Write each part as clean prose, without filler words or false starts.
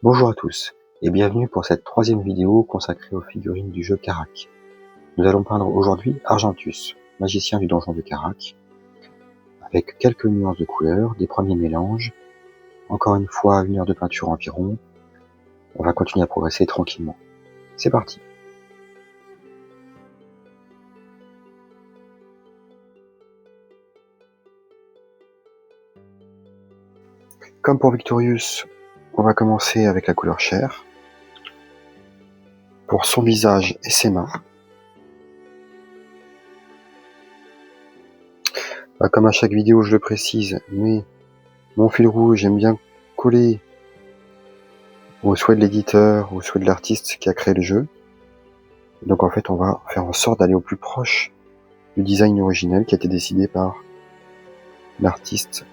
Bonjour à tous et bienvenue pour cette troisième vidéo consacrée aux figurines du jeu Karak. Nous allons peindre aujourd'hui Argentus, magicien du donjon de Karak, avec quelques nuances de couleurs, des premiers mélanges, encore une fois 1 heure de peinture environ. On va continuer à progresser tranquillement. C'est parti. Comme pour Victorius, on va commencer avec la couleur chair, pour son visage et ses mains. Comme à chaque vidéo je le précise, mais mon fil rouge j'aime bien coller au souhait de l'éditeur, au souhait de l'artiste qui a créé le jeu. Donc en fait on va faire en sorte d'aller au plus proche du design originel qui a été décidé par l'artiste.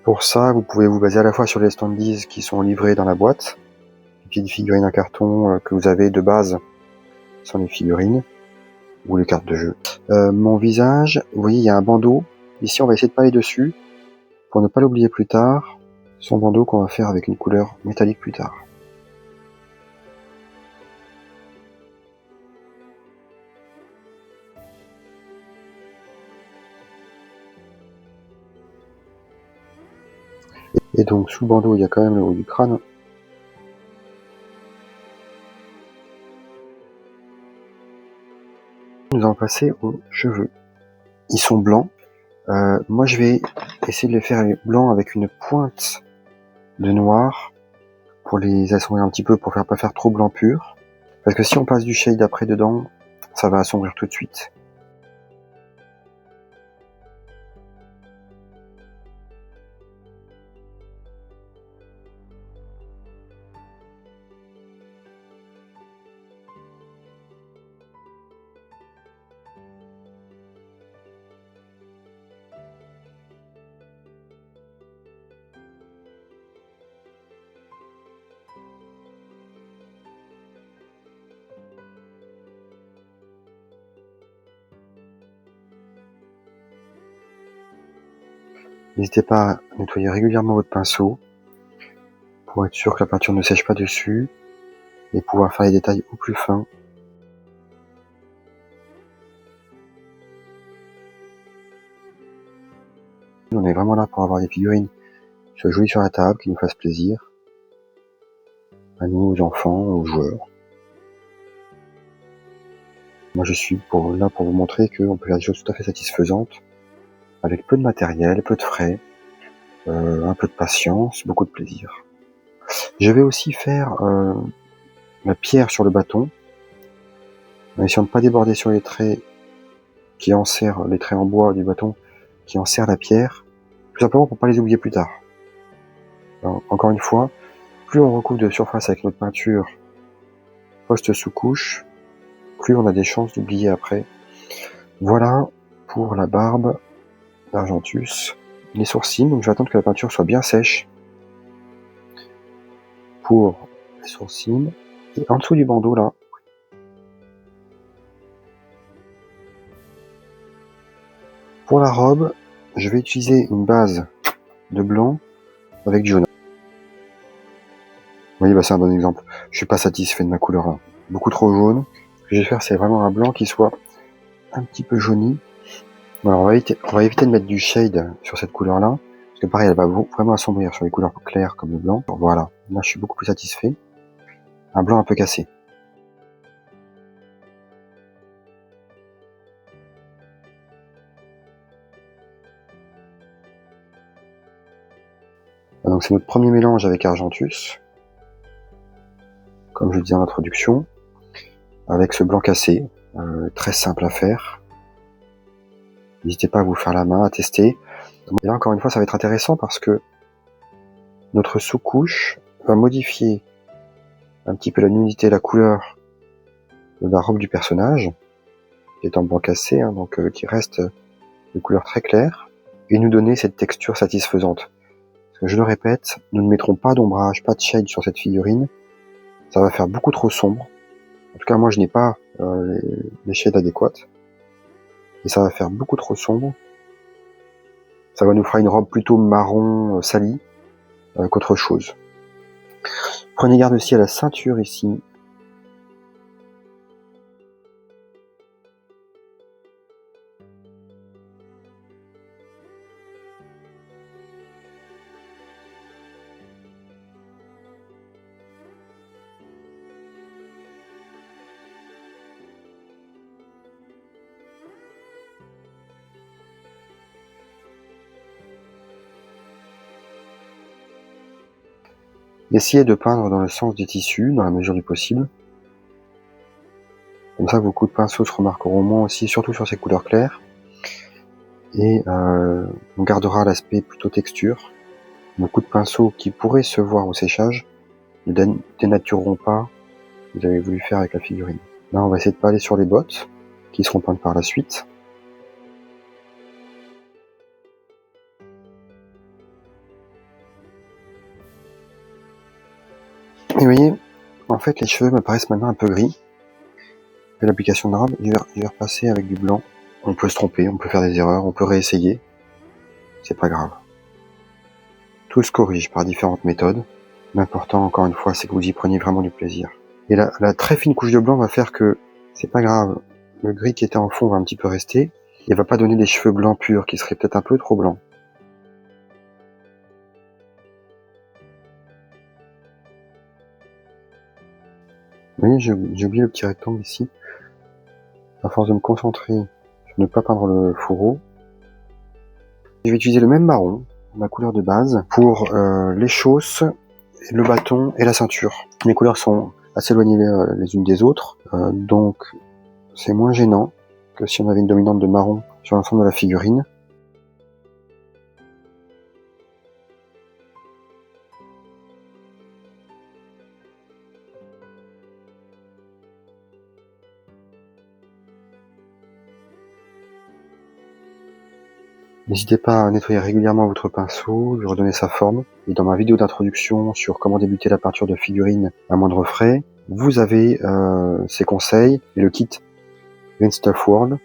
Pour ça, vous pouvez vous baser à la fois sur les standees qui sont livrés dans la boîte, les petites figurines en carton que vous avez de base sont les figurines, ou les cartes de jeu. Mon visage, vous voyez il y a un bandeau, ici on va essayer de pas aller dessus, pour ne pas l'oublier plus tard, son bandeau qu'on va faire avec une couleur métallique plus tard. Et donc sous le bandeau il y a quand même le haut du crâne. Nous allons passer aux cheveux. Ils sont blancs. Moi je vais essayer de les faire blancs avec une pointe de noir pour les assombrir un petit peu, pour pas faire trop blanc pur. Parce que si on passe du shade après dedans, ça va assombrir tout de suite. N'hésitez pas à nettoyer régulièrement votre pinceau pour être sûr que la peinture ne sèche pas dessus et pouvoir faire les détails au plus fin. On est vraiment là pour avoir des figurines qui soient jolies sur la table, qui nous fassent plaisir à nous, aux enfants, aux joueurs. Moi je suis là pour vous montrer qu'on peut faire des choses tout à fait satisfaisantes avec peu de matériel, peu de frais, un peu de patience, beaucoup de plaisir. Je vais aussi faire la pierre sur le bâton, en essayant de ne pas déborder sur les traits qui enserrent, les traits en bois du bâton qui enserrent la pierre, tout simplement pour pas les oublier plus tard. Alors, encore une fois, plus on recouvre de surface avec notre peinture post-sous-couche, plus on a des chances d'oublier après. Voilà pour la barbe d'Argentus. Les sourcils, donc je vais attendre que la peinture soit bien sèche pour les sourcils. Et en dessous du bandeau là, pour la robe, je vais utiliser une base de blanc avec du jaune. Vous voyez, c'est un bon exemple. Je suis pas satisfait de ma couleur là. Beaucoup trop jaune. Ce que je vais faire, c'est vraiment un blanc qui soit un petit peu jauni. Alors, on va éviter de mettre du shade sur cette couleur là. Parce que pareil, elle va vraiment assombrir sur les couleurs claires comme le blanc. Voilà. Là, je suis beaucoup plus satisfait. Un blanc un peu cassé. Donc c'est notre premier mélange avec Argentus, comme je le disais en introduction, avec ce blanc cassé, très simple à faire. N'hésitez pas à vous faire la main, à tester. Et là encore une fois ça va être intéressant parce que notre sous-couche va modifier un petit peu la luminosité, la couleur de la robe du personnage, qui est en blanc cassé, hein, donc qui reste de couleur très claire, et nous donner cette texture satisfaisante. Parce que je le répète, nous ne mettrons pas d'ombrage, pas de shade sur cette figurine, ça va faire beaucoup trop sombre. En tout cas, moi je n'ai pas les shades adéquates, et ça va faire beaucoup trop sombre. Ça va nous faire une robe plutôt marron sali, qu'autre chose. Prenez garde aussi à la ceinture ici. Essayez de peindre dans le sens des tissus, dans la mesure du possible. Comme ça, vos coups de pinceau se remarqueront moins aussi, surtout sur ces couleurs claires. Et on gardera l'aspect plutôt texture. Nos coups de pinceau qui pourraient se voir au séchage ne dénatureront pas ce que vous avez voulu faire avec la figurine. Là, on va essayer de pas aller sur les bottes, qui seront peintes par la suite. Et vous voyez, en fait, les cheveux me paraissent maintenant un peu gris. Après l'application de robe, je vais repasser avec du blanc. On peut se tromper, on peut faire des erreurs, on peut réessayer. C'est pas grave. Tout se corrige par différentes méthodes. L'important, encore une fois, c'est que vous y preniez vraiment du plaisir. Et la très fine couche de blanc va faire que, c'est pas grave, le gris qui était en fond va un petit peu rester, et va pas donner des cheveux blancs purs qui seraient peut-être un peu trop blancs. Vous voyez, j'ai oublié le petit rectangle ici. À force de me concentrer sur ne pas peindre le fourreau, je vais utiliser le même marron, ma couleur de base, pour les chausses, le bâton et la ceinture. Mes couleurs sont assez éloignées les unes des autres, donc c'est moins gênant que si on avait une dominante de marron sur l'ensemble de la figurine. N'hésitez pas à nettoyer régulièrement votre pinceau, lui redonner sa forme. Et dans ma vidéo d'introduction sur comment débuter la peinture de figurines à moindre frais, vous avez ces conseils et le kit Green Stuff World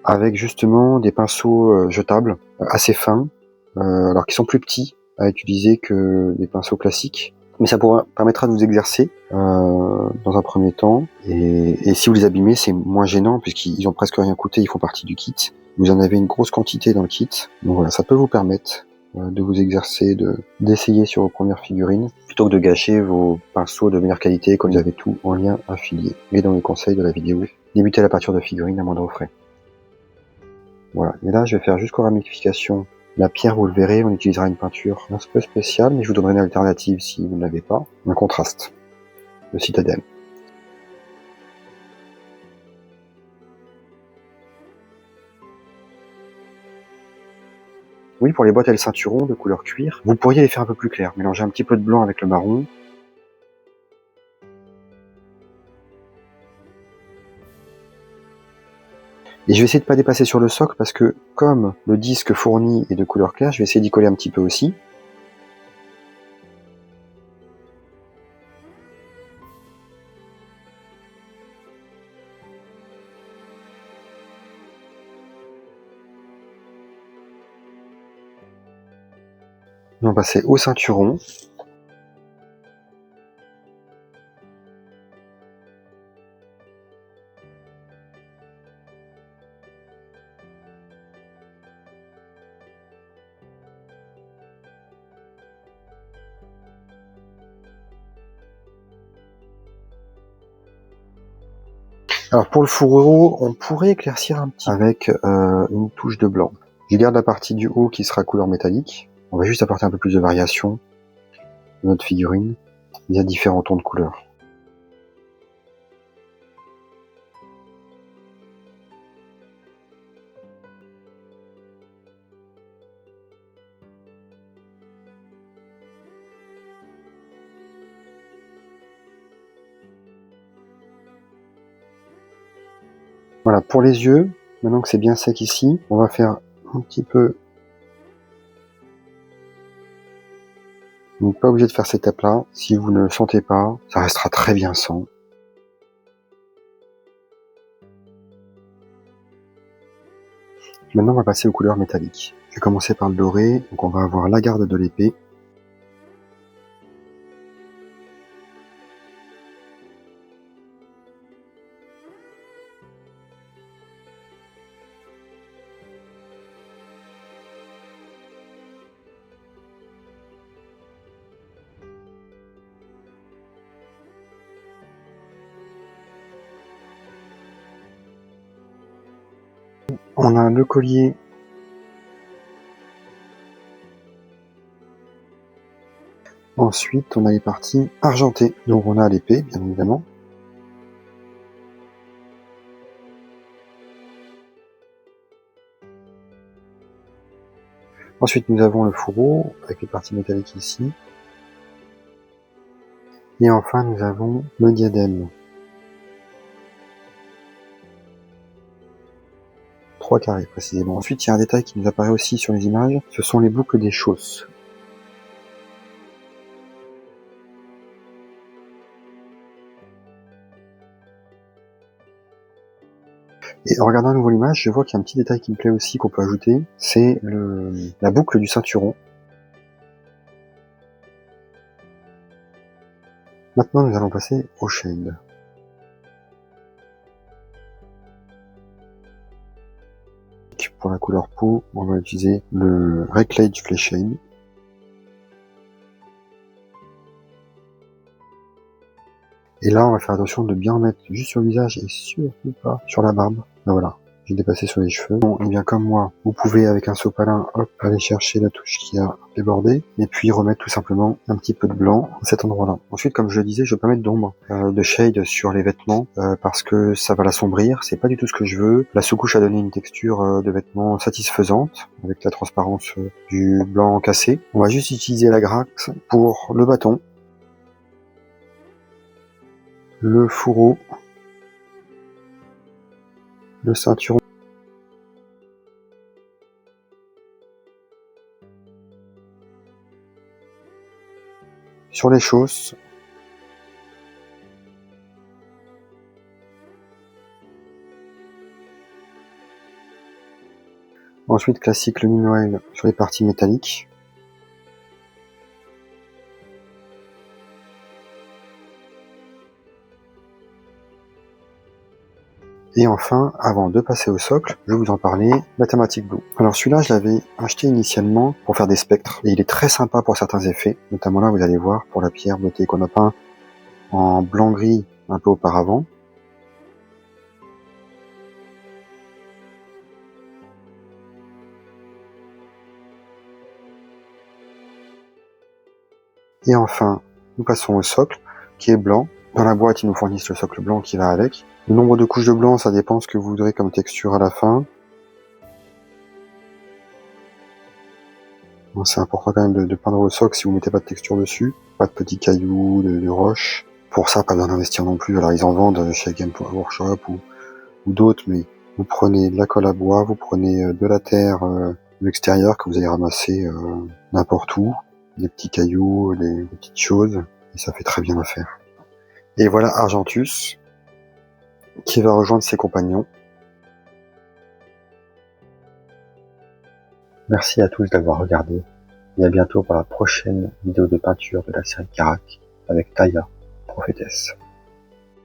avec justement des pinceaux jetables assez fins, alors qui sont plus petits à utiliser que les pinceaux classiques. Mais ça permettra de vous exercer dans un premier temps. Et si vous les abîmez, c'est moins gênant puisqu'ils ont presque rien coûté, ils font partie du kit. Vous en avez une grosse quantité dans le kit. Donc voilà, ça peut vous permettre de vous exercer, d'essayer sur vos premières figurines, plutôt que de gâcher vos pinceaux de meilleure qualité quand vous avez tout en lien affilié. Et dans les conseils de la vidéo, débuter la peinture de figurines à moindre frais. Voilà, et là je vais faire jusqu'aux ramifications. La pierre, vous le verrez, on utilisera une peinture un peu spéciale, mais je vous donnerai une alternative si vous ne l'avez pas. Un contraste, le citadelle. Oui, pour les boîtes et le ceinturon de couleur cuir, vous pourriez les faire un peu plus clairs, mélanger un petit peu de blanc avec le marron. Et je vais essayer de pas dépasser sur le socle parce que comme le disque fourni est de couleur claire, je vais essayer d'y coller un petit peu aussi. On va passer au ceinturon. Alors pour le fourreau, on pourrait éclaircir un petit avec une touche de blanc. Je garde la partie du haut qui sera couleur métallique. On va juste apporter un peu plus de variation de notre figurine. Il y a différents tons de couleurs. Voilà, pour les yeux, maintenant que c'est bien sec ici, on va faire un petit peu. Vous n'êtes pas obligé de faire ces étapes-là. Si vous ne le sentez pas, ça restera très bien sans. Maintenant, on va passer aux couleurs métalliques. Je vais commencer par le doré. Donc, on va avoir la garde de l'épée. On a le collier. Ensuite, on a les parties argentées. Donc on a l'épée, bien évidemment. Ensuite, nous avons le fourreau, avec les parties métalliques ici. Et enfin, nous avons le diadème. 3 carrés, précisément. Ensuite, il y a un détail qui nous apparaît aussi sur les images, ce sont les boucles des chausses. Et en regardant à nouveau l'image, je vois qu'il y a un petit détail qui me plaît aussi qu'on peut ajouter, c'est la boucle du ceinturon. Maintenant, nous allons passer au shade. Pour la couleur peau, on va utiliser le Reclage Clay Shade. Et là, on va faire attention de bien mettre juste sur le visage et surtout pas sur la barbe. Ben voilà, j'ai dépassé sur les cheveux. Bon, et bien comme moi, vous pouvez avec un sopalin, hop, aller chercher la touche qui a débordé et puis remettre tout simplement un petit peu de blanc à cet endroit-là. Ensuite, comme je le disais, je vais pas mettre d'ombre, de shade sur les vêtements parce que ça va l'assombrir. C'est pas du tout ce que je veux. La sous-couche a donné une texture de vêtements satisfaisante avec la transparence du blanc cassé. On va juste utiliser la Grax pour le bâton, le fourreau, le ceinturon. Sur les chausses. Ensuite, classique lumineux oil sur les parties métalliques. Et enfin, avant de passer au socle, je vais vous en parler, la thématique Blue. Alors celui-là, je l'avais acheté initialement pour faire des spectres, et il est très sympa pour certains effets, notamment là, vous allez voir, pour la pierre bleutée qu'on a peint en blanc-gris un peu auparavant. Et enfin, nous passons au socle, qui est blanc. Dans la boîte, ils nous fournissent le socle blanc qui va avec. Le nombre de couches de blanc, ça dépend ce que vous voudrez comme texture à la fin. Bon, c'est important quand même de peindre le socle si vous mettez pas de texture dessus. Pas de petits cailloux, de roches. Pour ça, pas besoin d'investir non plus. Alors, ils en vendent chez Game Workshop ou d'autres, mais vous prenez de la colle à bois, vous prenez de la terre de l'extérieur que vous allez ramasser n'importe où. Des petits cailloux, des petites choses. Et ça fait très bien l'affaire. Et voilà Argentus, qui va rejoindre ses compagnons. Merci à tous d'avoir regardé, et à bientôt pour la prochaine vidéo de peinture de la série Karak avec Taya, prophétesse.